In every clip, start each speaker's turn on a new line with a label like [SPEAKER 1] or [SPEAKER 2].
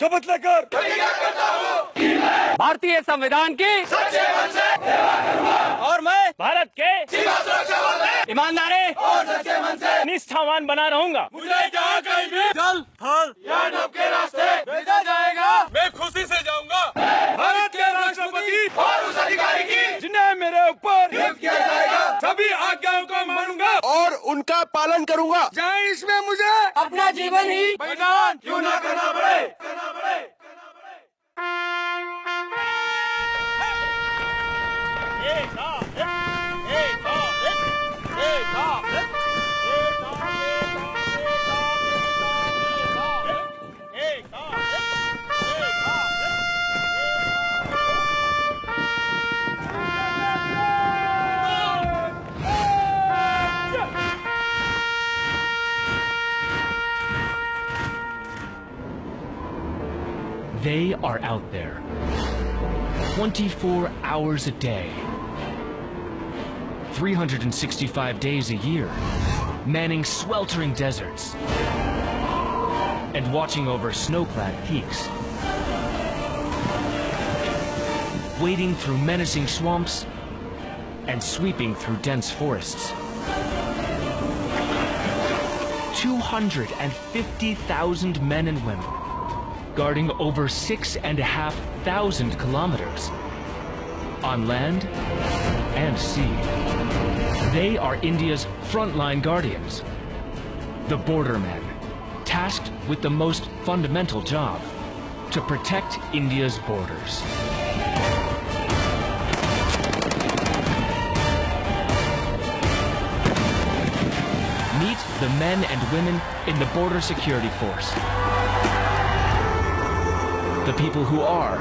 [SPEAKER 1] शपथ लेकर प्रतिज्ञा करता हूँ भारतीय संविधान की सच्चे मन से सेवा करूंगा और मैं भारत के सीमा सुरक्षा बल में ईमानदारी और सच्चे मन से निष्ठावान बना रहूंगा। मुझे जहाँ कहीं भी जल थल या नभ के रास्ते भेजा जाएगा मैं खुशी से जाऊंगा। भारत के राष्ट्रपति और उस अधिकारी की जिन्हें मेरे ऊपर नियुक्त किया जाएगा सभी आज्ञाओं को मानूंगा और उनका पालन करूंगा, चाहे इसमें मुझे अपना जीवन ही बलिदान क्यों न करना पड़े।
[SPEAKER 2] They are out there, 24 hours a day, 365 days a year, manning sweltering deserts and watching over snow-clad peaks, wading through menacing swamps and sweeping through dense forests. 250,000 men and women guarding over 6,500 kilometers on land and sea. They are India's frontline guardians, the bordermen, tasked with the most fundamental job, to protect India's borders. Meet the men and women in the Border Security Force. The people who are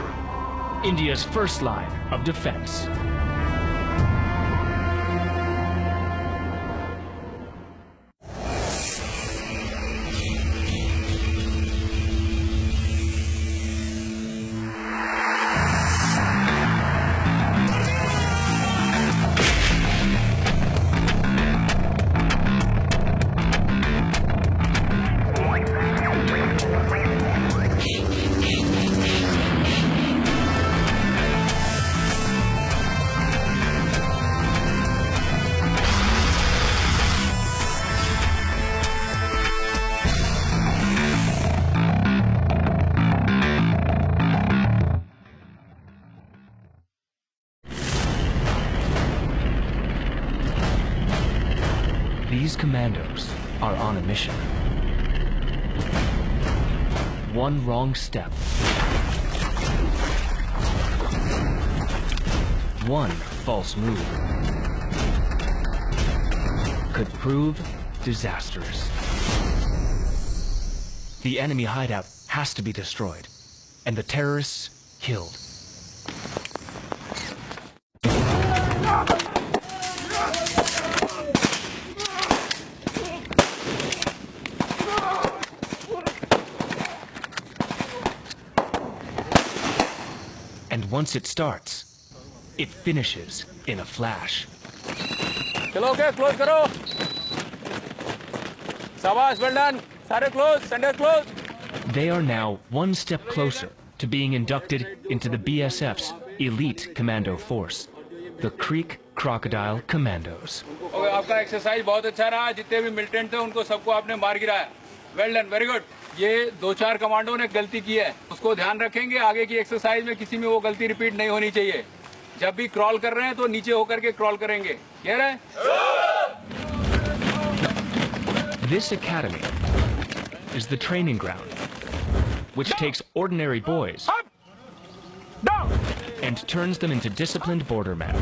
[SPEAKER 2] India's first line of defense. These commandos are on a mission. One wrong step, one false move could prove disastrous. The enemy hideout has to be destroyed, and the terrorists killed. And once it starts, it finishes in a flash.
[SPEAKER 1] चलो के close करो। शाबाश, well done. सारे close, center close.
[SPEAKER 2] They are now one step closer to being inducted into the BSF's elite commando force, the Creek Crocodile Commandos.
[SPEAKER 1] Okay, आपका exercise बहुत अच्छा रहा। जितने भी मिलिटेंट थे उनको सबको आपने मार गिराया। Well done, very good. ये 2-4 कमांडो ने गलती की है, उसको ध्यान रखेंगे। आगे की एक्सरसाइज में किसी में वो गलती रिपीट नहीं होनी चाहिए। जब भी क्रॉल कर रहे हैं तो नीचे होकर के क्रॉल करेंगे। क्लियर है?
[SPEAKER 2] This academy is the training ground, which takes ordinary boys and turns them into disciplined bordermen.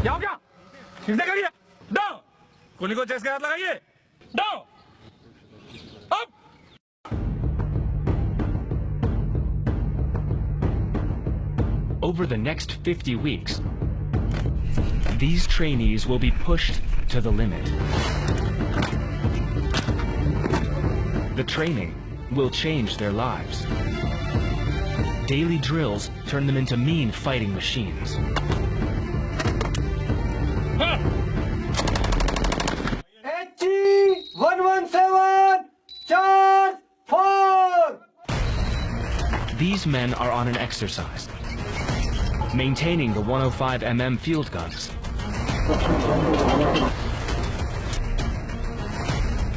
[SPEAKER 2] Over the next 50 weeks, these trainees will be pushed to the limit. The training will change their lives. Daily drills turn them into mean fighting machines.
[SPEAKER 3] HG 117, charge 4!
[SPEAKER 2] These men are on an exercise, maintaining the 105 mm field guns.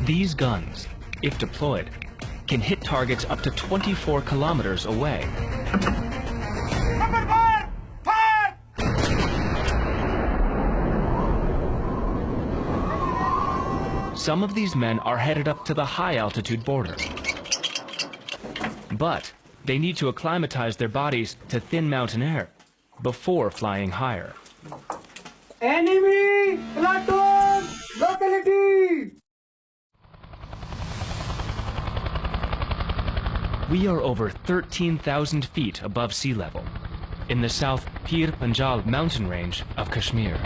[SPEAKER 2] These guns, if deployed, can hit targets up to 24 kilometers away. Some of these men are headed up to the high-altitude border. But they need to acclimatize their bodies to thin mountain air before flying higher.
[SPEAKER 3] Enemy platoon locality!
[SPEAKER 2] We are over 13,000 feet above sea level in the South Pir Panjal mountain range of Kashmir.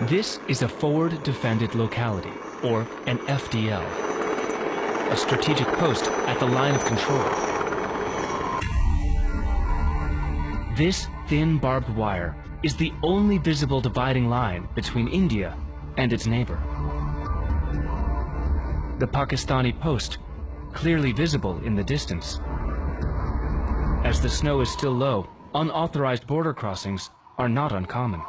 [SPEAKER 2] This is a forward defended locality, or an FDL, a strategic post at the line of control. This thin barbed wire is the only visible dividing line between India and its neighbor. The Pakistani post, clearly visible in the distance. As the snow is still low, unauthorized border crossings are not uncommon.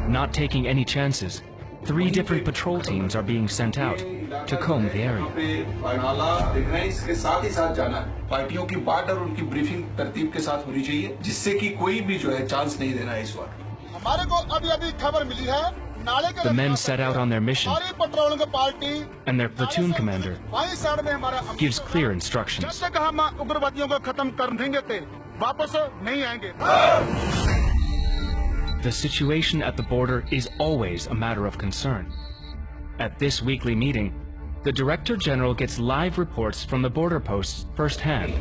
[SPEAKER 2] Not taking any chances, 3 different patrol teams are being sent out to comb the area.
[SPEAKER 4] पार्टियों की बात और उनकी briefing तरतीब के साथ होनी चाहिए, जिससे कि कोई भी जो है चांस नहीं देना है इस बार। हमारे को अभी खबर मिली है, नाले के
[SPEAKER 2] The men set out on their mission, and their platoon commander gives clear instructions.
[SPEAKER 4] जब तक हम उग्रवादियों को खत्म कर देंगे ते वापस नहीं आएंगे।
[SPEAKER 2] The situation at the border is always a matter of concern. At this weekly meeting, the Director General gets live reports from the border posts firsthand.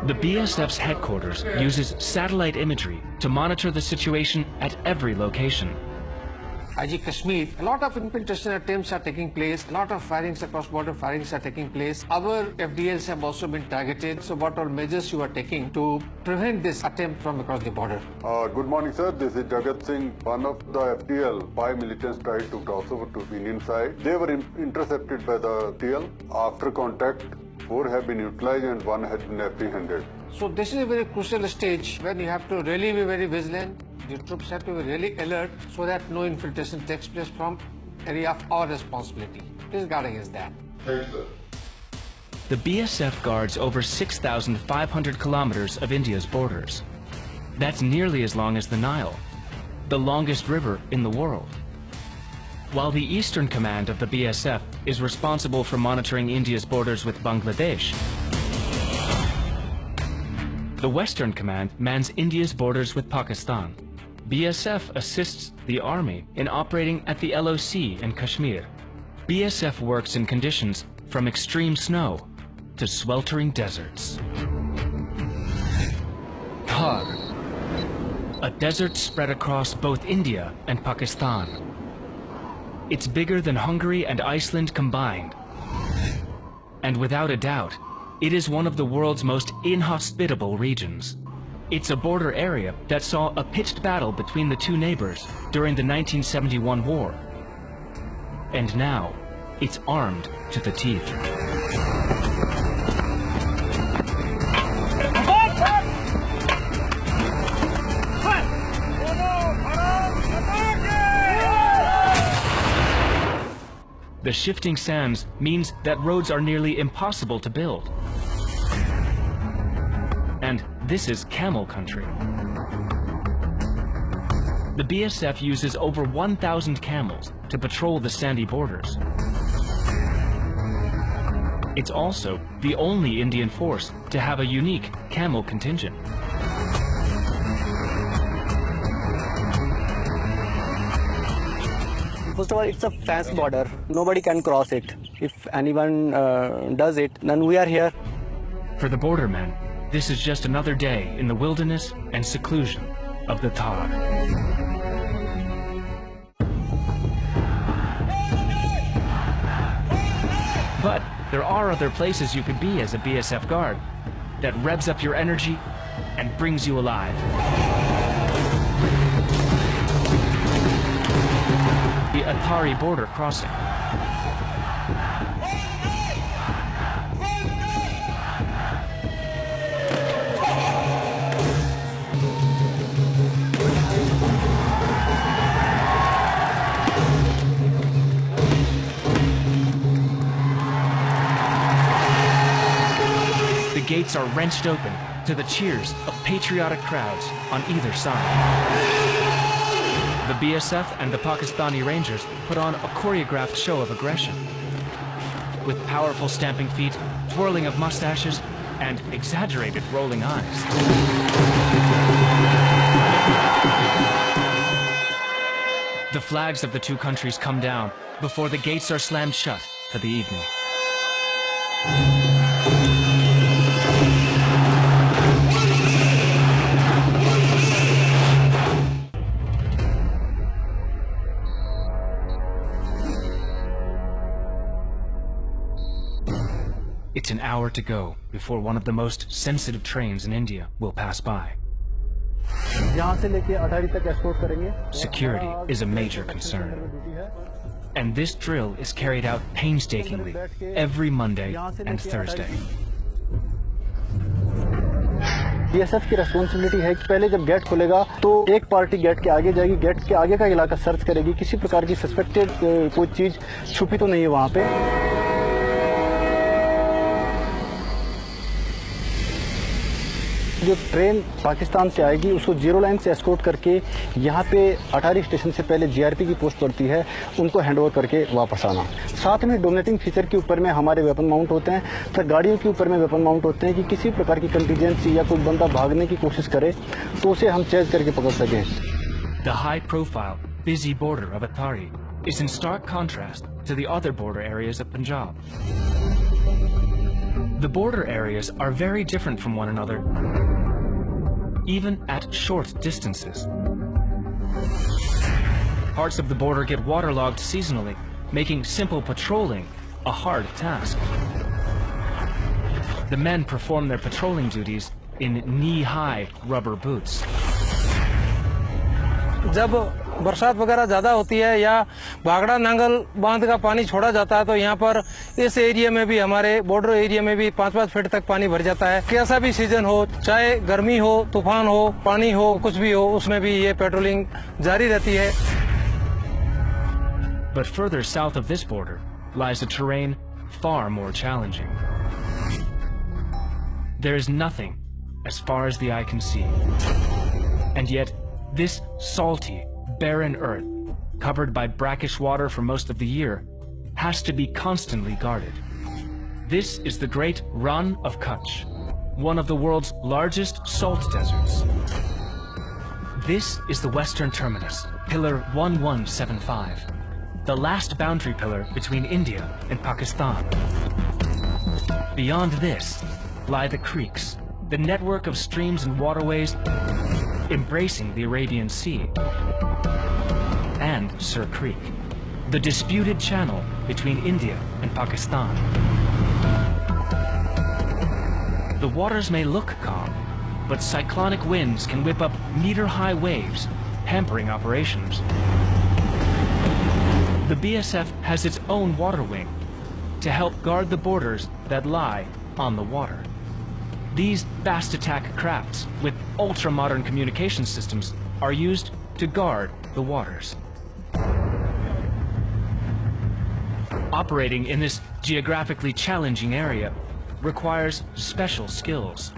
[SPEAKER 2] The BSF's headquarters uses satellite imagery to monitor the situation at every location.
[SPEAKER 5] IG Kashmir, a lot of infiltration attempts are taking place, a lot of firings across border firings are taking place. Our FDLs have also been targeted. So what are measures you are taking to prevent this attempt from across the border?
[SPEAKER 6] Good morning, sir. This is Jagat Singh. One of the FDL, 5 militants tried to cross over to Indian side. They were intercepted by the FDL. After contact, 4 have been utilized and 1 has been apprehended.
[SPEAKER 5] So this is a very crucial stage when you have to really be very vigilant. The troops have to be really alert so that no infiltration takes place from area of our responsibility. This guarding is that.
[SPEAKER 6] Thank you, sir.
[SPEAKER 2] The BSF guards over 6,500 kilometers of India's borders. That's nearly as long as the Nile, the longest river in the world. While the Eastern Command of the BSF is responsible for monitoring India's borders with Bangladesh, the Western Command mans India's borders with Pakistan. BSF assists the Army in operating at the LOC in Kashmir. BSF works in conditions from extreme snow to sweltering deserts. Thar, a desert spread across both India and Pakistan. It's bigger than Hungary and Iceland combined. And without a doubt, it is one of the world's most inhospitable regions. It's a border area that saw a pitched battle between the two neighbors during the 1971 war. And now, it's armed to the teeth. The shifting sands means that roads are nearly impossible to build. And this is camel country. The BSF uses over 1,000 camels to patrol the sandy borders. It's also the only Indian force to have a unique camel contingent.
[SPEAKER 7] First of all, it's a fence border. Nobody can cross it. If anyone does it, then we are here.
[SPEAKER 2] For the bordermen, this is just another day in the wilderness and seclusion of the Thar. But there are other places you could be as a BSF guard that revs up your energy and brings you alive. The Athari border crossing. gates are wrenched open to the cheers of patriotic crowds on either side. The BSF and the Pakistani Rangers put on a choreographed show of aggression. With powerful stamping feet, twirling of mustaches, and exaggerated rolling eyes. The flags of the two countries come down before the gates are slammed shut for the evening. It's an hour to go before one of the most sensitive trains in India will pass by. Security is a major concern. And this drill is carried out painstakingly every Monday and Thursday.
[SPEAKER 7] BSF की responsibility है कि पहले जब gate खुलेगा तो एक party get के आगे जाएगी, गेट के आगे का इलाका सर्च करेगी, किसी प्रकार की सस्पेक्टेड कोई चीज छुपी तो नहीं है वहां पे। जो ट्रेन पाकिस्तान से आएगी उसको जीरो लाइन से एस्कॉर्ट करके यहाँ पे अटारी स्टेशन से पहले जीआरपी की पोस्ट पड़ती है, उनको हैंडओवर करके वापस आना। साथ में डोमिनेटिंग फीचर के ऊपर में हमारे वेपन माउंट होते हैं, तो गाड़ियों के ऊपर में वेपन माउंट होते हैं कि किसी प्रकार की कंटीजेंसी या कोई बंदा भागने की कोशिश करे तो उसे हम चेज करके पकड़ सकें।
[SPEAKER 2] The high-profile, busy border of Atari is in stark contrast to the other border areas of Punjab. The border areas are very different from one another, even at short distances. Parts of the border get waterlogged seasonally, making simple patrolling a hard task. The men perform their patrolling duties in knee-high rubber boots.
[SPEAKER 8] जब बरसात वगैरह ज्यादा होती है या भागड़ा नांगल बांध का पानी छोड़ा जाता है तो यहाँ पर इस एरिया में भी, हमारे बॉर्डर एरिया में भी 5-5 फीट तक पानी भर जाता है। कैसा भी सीजन हो, चाहे गर्मी हो, तूफान हो, पानी हो, कुछ भी हो, उसमें भी ये पेट्रोलिंग जारी रहती है।
[SPEAKER 2] But further south of this border lies a terrain far more challenging. There is nothing as far as the eye can see. And yet, this salty, barren earth, covered by brackish water for most of the year, has to be constantly guarded. This is the Great Run of Kutch, one of the world's largest salt deserts. This is the western terminus, Pillar 1175, the last boundary pillar between India and Pakistan. Beyond this lie the creeks, the network of streams and waterways embracing the Arabian Sea, and Sur Creek, the disputed channel between India and Pakistan. The waters may look calm, but cyclonic winds can whip up meter-high waves, hampering operations. The BSF has its own water wing to help guard the borders that lie on the water. These fast attack crafts with ultra-modern communication systems are used to guard the waters. Operating in this geographically challenging area requires special skills.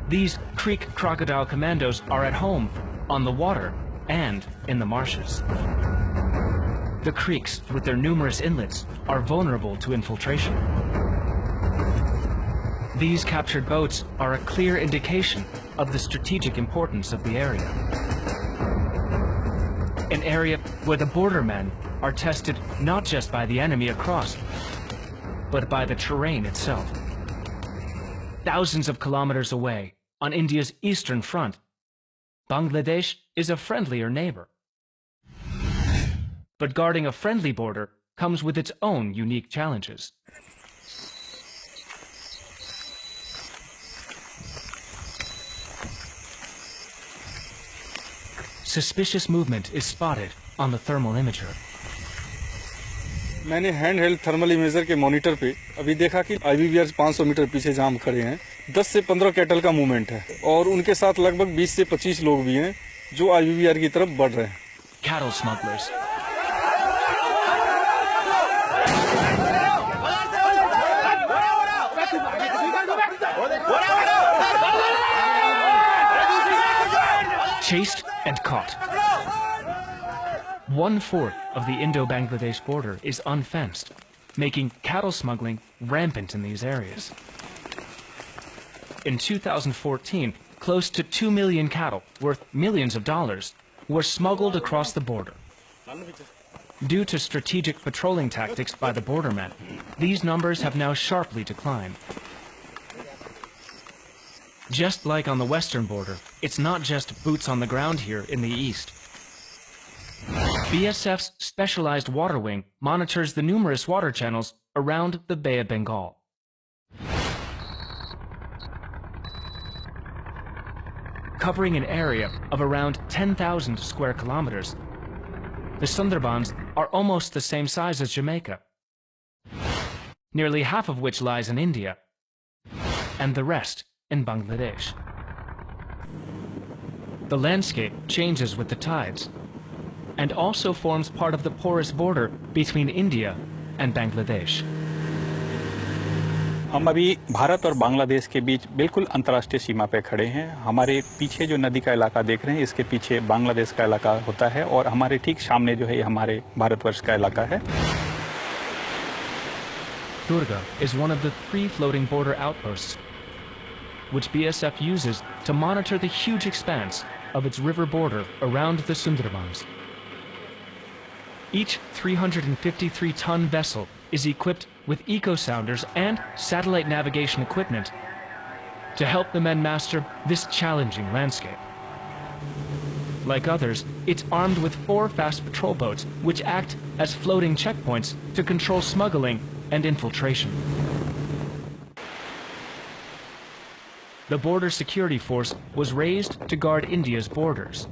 [SPEAKER 2] These Creek Crocodile Commandos are at home on the water and in the marshes. The creeks, with their numerous inlets, are vulnerable to infiltration. These captured boats are a clear indication of the strategic importance of the area. An area where the bordermen are tested not just by the enemy across, but by the terrain itself. Thousands of kilometers away, on India's eastern front, Bangladesh is a friendlier neighbor. But guarding a friendly border comes with its own unique challenges. Suspicious movement is spotted on the thermal imager.
[SPEAKER 9] मैंने hand held thermal imager के monitor पे अभी देखा कि आईवीवीआर 500 metre पीछे जहां हम खड़े हैं 10 से 15 कैटल का मूवमेंट है और उनके साथ लगभग 20 से 25 लोग भी हैं जो आईवीवीआर की तरफ बढ़ रहे हैं।
[SPEAKER 2] Cattle smugglers.
[SPEAKER 1] What
[SPEAKER 2] chased and caught. 1/4 of the Indo-Bangladesh border is unfenced, making cattle smuggling rampant in these areas. In 2014, close to 2 million cattle, worth millions of dollars, were smuggled across the border. Due to strategic patrolling tactics by the bordermen, these numbers have now sharply declined. Just like on the western border, it's not just boots on the ground here in the east. BSF's specialized water wing monitors the numerous water channels around the Bay of Bengal. Covering an area of around 10,000 square kilometers, the Sundarbans are almost the same size as Jamaica, nearly half of which lies in India, and the rest in Bangladesh. The landscape changes with the tides, and also forms part of the porous border between India and Bangladesh.
[SPEAKER 10] हम अभी भारत और बांग्लादेश के बीच बिल्कुल अंतर्राष्ट्रीय सीमा पे खड़े हैं। हमारे पीछे जो नदी का इलाका देख रहे हैं, इसके पीछे बांग्लादेश का इलाका होता है और हमारे ठीक सामने जो है हमारे भारतवर्ष का इलाका है।
[SPEAKER 2] Durga is one of the 3 floating border outposts, which BSF uses to monitor the huge expanse of its river border around the Sundarbans. Each 353-ton vessel is equipped with eco-sounders and satellite navigation equipment to help the men master this challenging landscape. Like others, it's armed with 4 fast patrol boats which act as floating checkpoints to control smuggling and infiltration. The Border Security Force was raised to guard India's borders.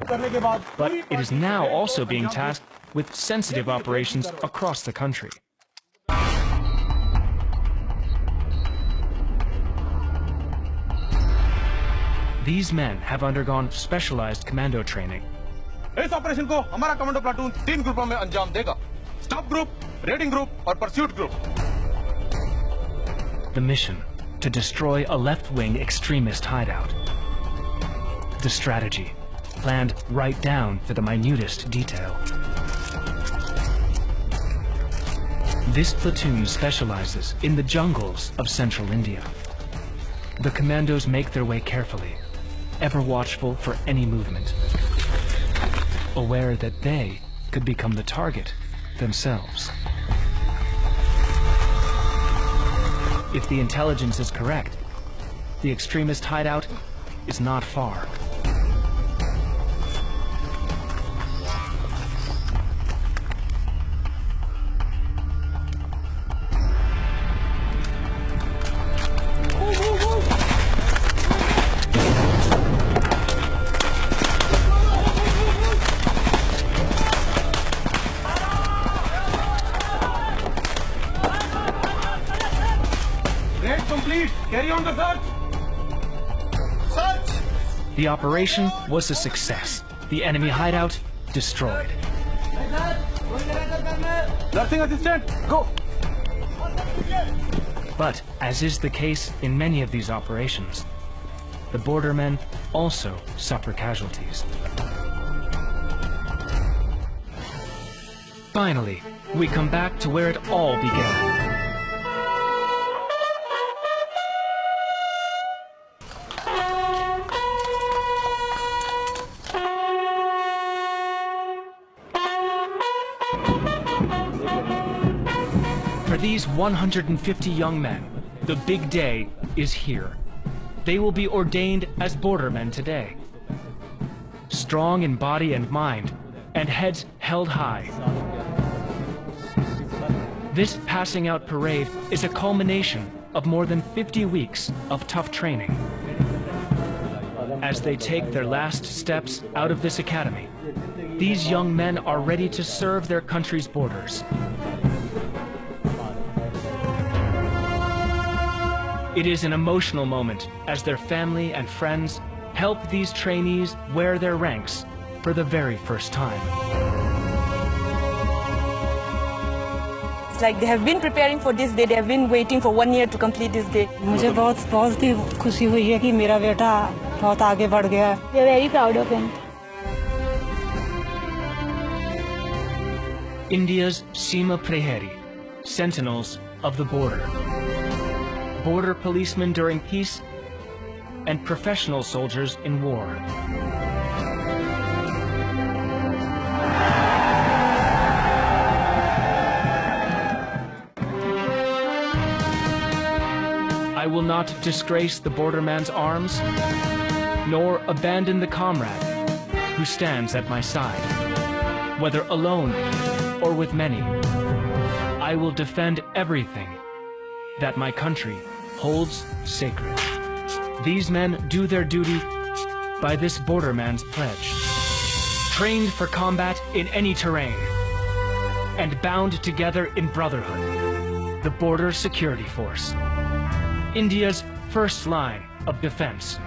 [SPEAKER 2] But it is now also being tasked with sensitive operations across the country. These men have undergone specialized commando training.
[SPEAKER 11] इस operation को हमारा commando platoon 3 ग्रुपों में अंजाम देगा। Stop group, raiding group और pursuit group.
[SPEAKER 2] The mission to destroy a left-wing extremist hideout. The strategy planned right down to the minutest detail. This platoon specializes in the jungles of central India. The commandos make their way carefully, ever watchful for any movement, aware that they could become the target themselves. If the intelligence is correct, the extremist hideout is not far.
[SPEAKER 11] Carry on the search! Search!
[SPEAKER 2] The operation was a success. The enemy hideout destroyed.
[SPEAKER 11] Nursing assistant, go!
[SPEAKER 2] But, as is the case in many of these operations, the bordermen also suffer casualties. Finally, we come back to where it all began. For these 150 young men, the big day is here. They will be ordained as bordermen today. Strong in body and mind, and heads held high. This passing out parade is a culmination of more than 50 weeks of tough training. As they take their last steps out of this academy, these young men are ready to serve their country's borders. It is an emotional moment as their family and friends help these trainees wear their ranks for the very first time.
[SPEAKER 12] It's like they have been preparing for this day. They have been waiting for 1 year to complete this day.
[SPEAKER 13] मुझे बहुत positive खुशी हुई है कि मेरा बेटा
[SPEAKER 12] बहुत आगे बढ़ गया है।
[SPEAKER 13] We are very proud of him.
[SPEAKER 2] India's Seema Prahari, sentinels of the border. Border policemen during peace and professional soldiers in war. I will not disgrace the borderman's arms, nor abandon the comrade who stands at my side, whether alone or with many. I will defend everything that my country holds sacred. These men do their duty by this borderman's pledge, trained for combat in any terrain, and bound together in brotherhood, the Border Security Force, India's first line of defense.